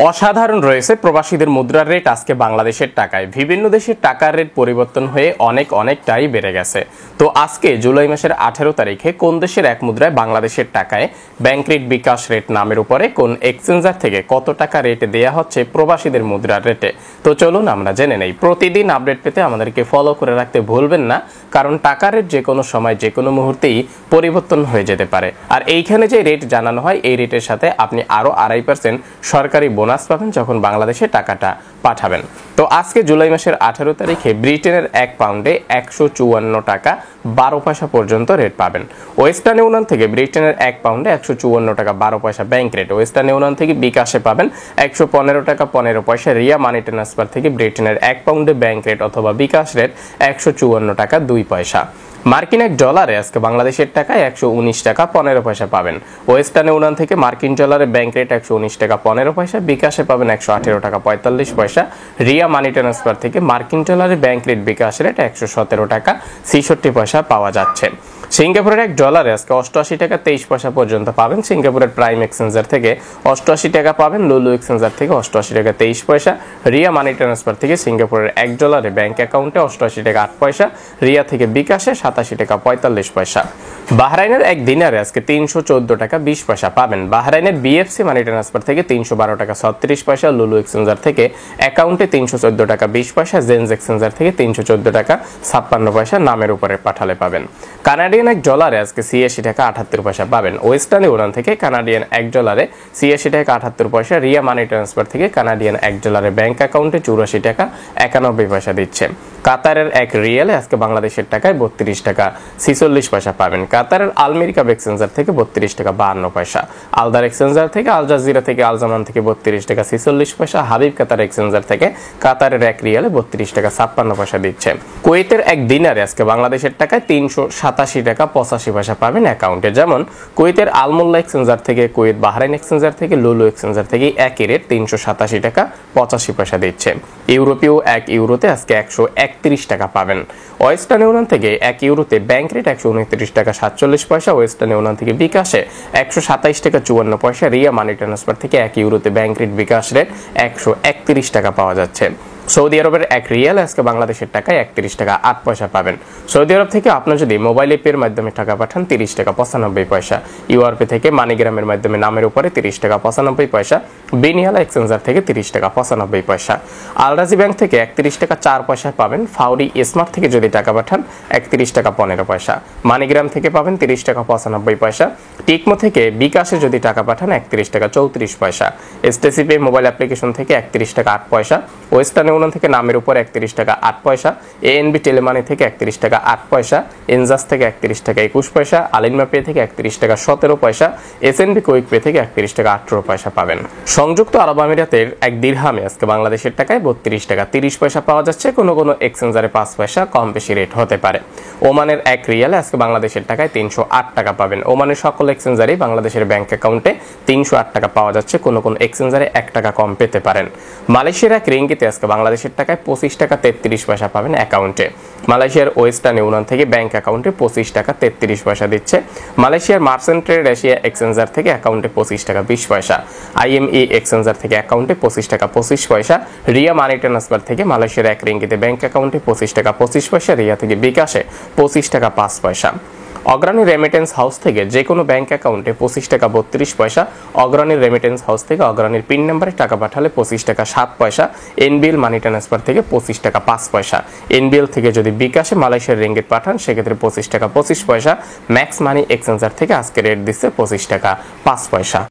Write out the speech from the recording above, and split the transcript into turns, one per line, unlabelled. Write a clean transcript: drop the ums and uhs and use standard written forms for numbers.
অসাধারণ রয়েছে প্রবাসীদের মুদ্রার রেট আজকে বাংলাদেশের টাকায়। বিভিন্ন দেশের টাকার রেট পরিবর্তন হয়ে অনেকটাই বেড়ে গেছে। তো আজকে জুলাই মাসের 18 তারিখে কোন দেশের এক মুদ্রায় বাংলাদেশের টাকায় ব্যাংক রেট বিকাশ রেট নামের উপরে কোন এক্সচেঞ্জার থেকে কত টাকা রেটে দেয়া হচ্ছে প্রবাসীদের মুদ্রার রেটে, তো চলুন আমরা জেনে নেই। প্রতিদিন আপডেট পেতে আমাদেরকে ফলো করে রাখতে ভুলবেন না, কারণ টাকার রেট যে কোনো সময় যে কোনো মুহূর্তেই পরিবর্তন হয়ে যেতে পারে। আর এইখানে যে রেট জানানো হয় এই রেটের সাথে আপনি আরো 2.5% সরকারি বোনাস পাবেন যখন বাংলাদেশে টাকাটা পাঠাবেন। তো আজকে জুলাই মাসের 18 তারিখে ব্রিটেনের 1 পাউন্ডে 154 টাকা 12 পয়সা পর্যন্ত রেট পাবেন। ওয়েস্টার্ন ইউনিয়ন থেকে ব্রিটেনের 1 পাউন্ডে 154 টাকা 12 পয়সা ব্যাংক রেট। ওয়েস্টার্ন ইউনিয়ন থেকে বিকাশে পাবেন 115 টাকা 15 পয়সা। রিয়া মানি ট্রান্সফার থেকে ব্রিটেনের 1 পাউন্ডে ব্যাংক রেট অথবা বিকাশ রেট 154 টাকা 2 পয়সা। মার্কিন এক ডলারে আজকে বাংলাদেশের টাকায় 119 টাকা 15 পয়সা পাবেন। ওয়েস্টার্ন ইউনিয়ন থেকে মার্কিন ডলারে ব্যাংক রেট 119 টাকা 15 পয়সা, বিকাশে পাবেন 118 টাকা 45 পয়সা। রিয়া মানি ট্রান্সফার থেকে মার্কিন ডলারে ব্যাংক রেট বিকাশ রেট 117 টাকা 66 পয়সা পাওয়া যাচ্ছে। সিঙ্গাপুরের এক ডলারে আজকে 88 টাকা 23 পয়সা পর্যন্ত পাবেন। সিঙ্গাপুরের প্রাইম এক্সচেঞ্জার থেকে 88 টাকা পাবেন। লুলু এক্সচেঞ্জার থেকে 88 টাকা 23 পয়সা। রিয়া মানি ট্রান্সফার থেকে সিঙ্গাপুরের 1 ডলারে ব্যাংক অ্যাকাউন্টে 88 টাকা 8 পয়সা। রিয়া থেকে বিকাশে 87 টাকা 45 পয়সা। বাহরাইনের এক দিনারে আজকে 314 টাকা 20 পয়সা পাবেন। বাহরাইনের বিএফসি মানি ট্রান্সফার থেকে 312 টাকা 36 পয়সা। লুলু এক্সচেঞ্জার থেকে অ্যাকাউন্টে 314 টাকা 20 পয়সা। জেন্স এক্সচেঞ্জার থেকে 314 টাকা 56 পয়সা নামের উপরে পাঠালে পাবেন। কানাডিয়ান এক ডলারে আজকে 86 টাকা 78 পয়সা পাবেন। ওয়েস্টার্ন ইউনিয়ন থেকে কানাডিয়ান 1 ডলারে 86 টাকা 78 পয়সা। রিয়া মানি ট্রান্সফার থেকে কানাডিয়ান 1 ডলারে ব্যাংক অ্যাকাউন্টে 84 টাকা 91 পয়সা দিচ্ছে। কাতারের এক রিয়ালে আজকে বাংলাদেশের টাকায় 32 টাকা 46 পয়সা পাবেন। কাতারের আলমেরিকা এক্সচেঞ্জার থেকে 32 টাকা 52 পয়সা। আলদার এক্সচেঞ্জার থেকে আল জাজিরা থেকে আলজামান থেকে 32 টাকা 46 পয়সা। হাবিব কাতার এক্সচেঞ্জার থেকে কাতারের এক রিয়ালে 32 টাকা 56 পয়সা দিচ্ছে। কুয়েতের এক দিনারে আজকে বাংলাদেশের টাকায় 387 টাকা 85 পয়সা পাবেন অ্যাকাউন্টে। যেমন কুয়েতের আলমোল্লা এক্সচেঞ্জার থেকে, কুয়েত বাহরাইন এক্সচেঞ্জার থেকে, লুলু এক্সচেঞ্জার থেকে একই রেট 387 টাকা 85 পয়সা দিচ্ছে। ইউরোপীয় 1 ইউরোতে আজকে 131 টাকা পাবেন। ওয়েস্টার্ন ইউনিয়ন থেকে 1 ইউরোতে ব্যাংক রেট 129 টাকা 47 পয়সা। ওয়েস্টার্ন ইউনিয়ন থেকে বিকাশে 127 টাকা 54 পয়সা। রিয়া মানি ট্রান্সফার থেকে 1 ইউরোতে ব্যাংক রেট বিকাশ রেট 131 টাকা পাওয়া যাচ্ছে। সৌদি আরবের এক রিয়াল আজকে বাংলাদেশের টাকায় 31 টাকা 8 পয়সা পাবেন। সৌদি আরব থেকে আপনি যদি মোবাইল অ্যাপের মাধ্যমে টাকা পাঠান 30 টাকা 95 পয়সা। ইউআরপি থেকে মানিগ্রামের মাধ্যমে নামের উপরে 30 টাকা 95 পয়সা। বিনিয়ালা এক্সচেঞ্জার থেকে 30 টাকা 95 পয়সা। আলরাজি ব্যাংক থেকে 31 টাকা 4 পয়সা পাবেন। ফাউরি স্মার্ট থেকে যদি টাকা পাঠান 31 টাকা 15 পয়সা। মানিগ্রাম থেকে পাবেন 30 টাকা 95 পয়সা। টিকমো থেকে বিকাশে যদি টাকা পাঠান 31 টাকা 34 পয়সা। এসটিসি পে মোবাইল অ্যাপ্লিকেশন থেকে 31 টাকা 8 পয়সা। ওয়েস্টার্ন ইউনিয়ন থেকে নামের উপর 31 টাকা 8 পয়সা। এএনবি টেলিমানি থেকে 31 টাকা 8 পয়সা। এনজাস থেকে 31 টাকা 21 পয়সা। আলিনমা পে থেকে 31 টাকা 17 পয়সা। এসএনবি কুইক পে থেকে 31 টাকা 18 পয়সা পাবেন। সংযুক্ত আরব আমিরাতের এক দিরহামে আজকে বাংলাদেশের টাকায় 32 টাকা 30 পয়সা পাওয়া যাচ্ছে। কোনো এক্সচেঞ্জারে 5 পয়সা কম বেশি রেট হতে পারে। ওমানের এক রিয়ালে আজকে বাংলাদেশের টাকায় 308 টাকা পাবেন। ওমানের সকল এক্সচেঞ্জারে বাংলাদেশের ব্যাংক অ্যাকাউন্টে 308 টাকা পাওয়া যাচ্ছে। কোনো এক্সচেঞ্জারে 1 টাকা কম পেতে পারেন। মালয়েশিয়ার এক রিঙ্গিতে আজকে বাংলাদেশের টাকায় 25 টাকা 33 পয়সা পাবেন অ্যাকাউন্টে। মালয়েশিয়ার ওয়েস্টার্ন ইউনিয়ন থেকে ব্যাংক অ্যাকাউন্টে 25 টাকা 33 পয়সা দিচ্ছে। মালয়েশিয়ার মার্চেন্ট ট্রেড এশিয়া এক্সচেঞ্জার থেকে অ্যাকাউন্টে 25 টাকা 20 পয়সা। আইএমই এক্সচেঞ্জার থেকে অ্যাকাউন্টে 25 টাকা 25 পয়সা। রিয়া মানি ট্রান্সফার থেকে মালয়েশিয়ার এক রিঙ্গিতে ব্যাংক অ্যাকাউন্টে 25 টাকা 25 পয়সা। রিয়া থেকে বিকাশে 25 টাকা 5 পয়সা। অগ্রণী রেমিটেন্স হাউস থেকে যে কোনো ব্যাংক অ্যাকাউন্টে 25 টাকা 32 পয়সা। অগ্রণী রেমিটেন্স হাউস থেকে অগ্রণীর পিন নাম্বারে টাকা পাঠালে 25 টাকা 7 পয়সা। এনবিএল মানি ট্রান্সফার থেকে 25 টাকা 5 পয়সা। এনবিএল থেকে যদি বিকাশে মালয়েশিয়ার রিঙ্গিত পাঠান সেক্ষেত্রে 25 টাকা 25 পয়সা। ম্যাক্স মানি এক্সচেঞ্জার থেকে আজকে রেট দিচ্ছে 25 টাকা 5 পয়সা।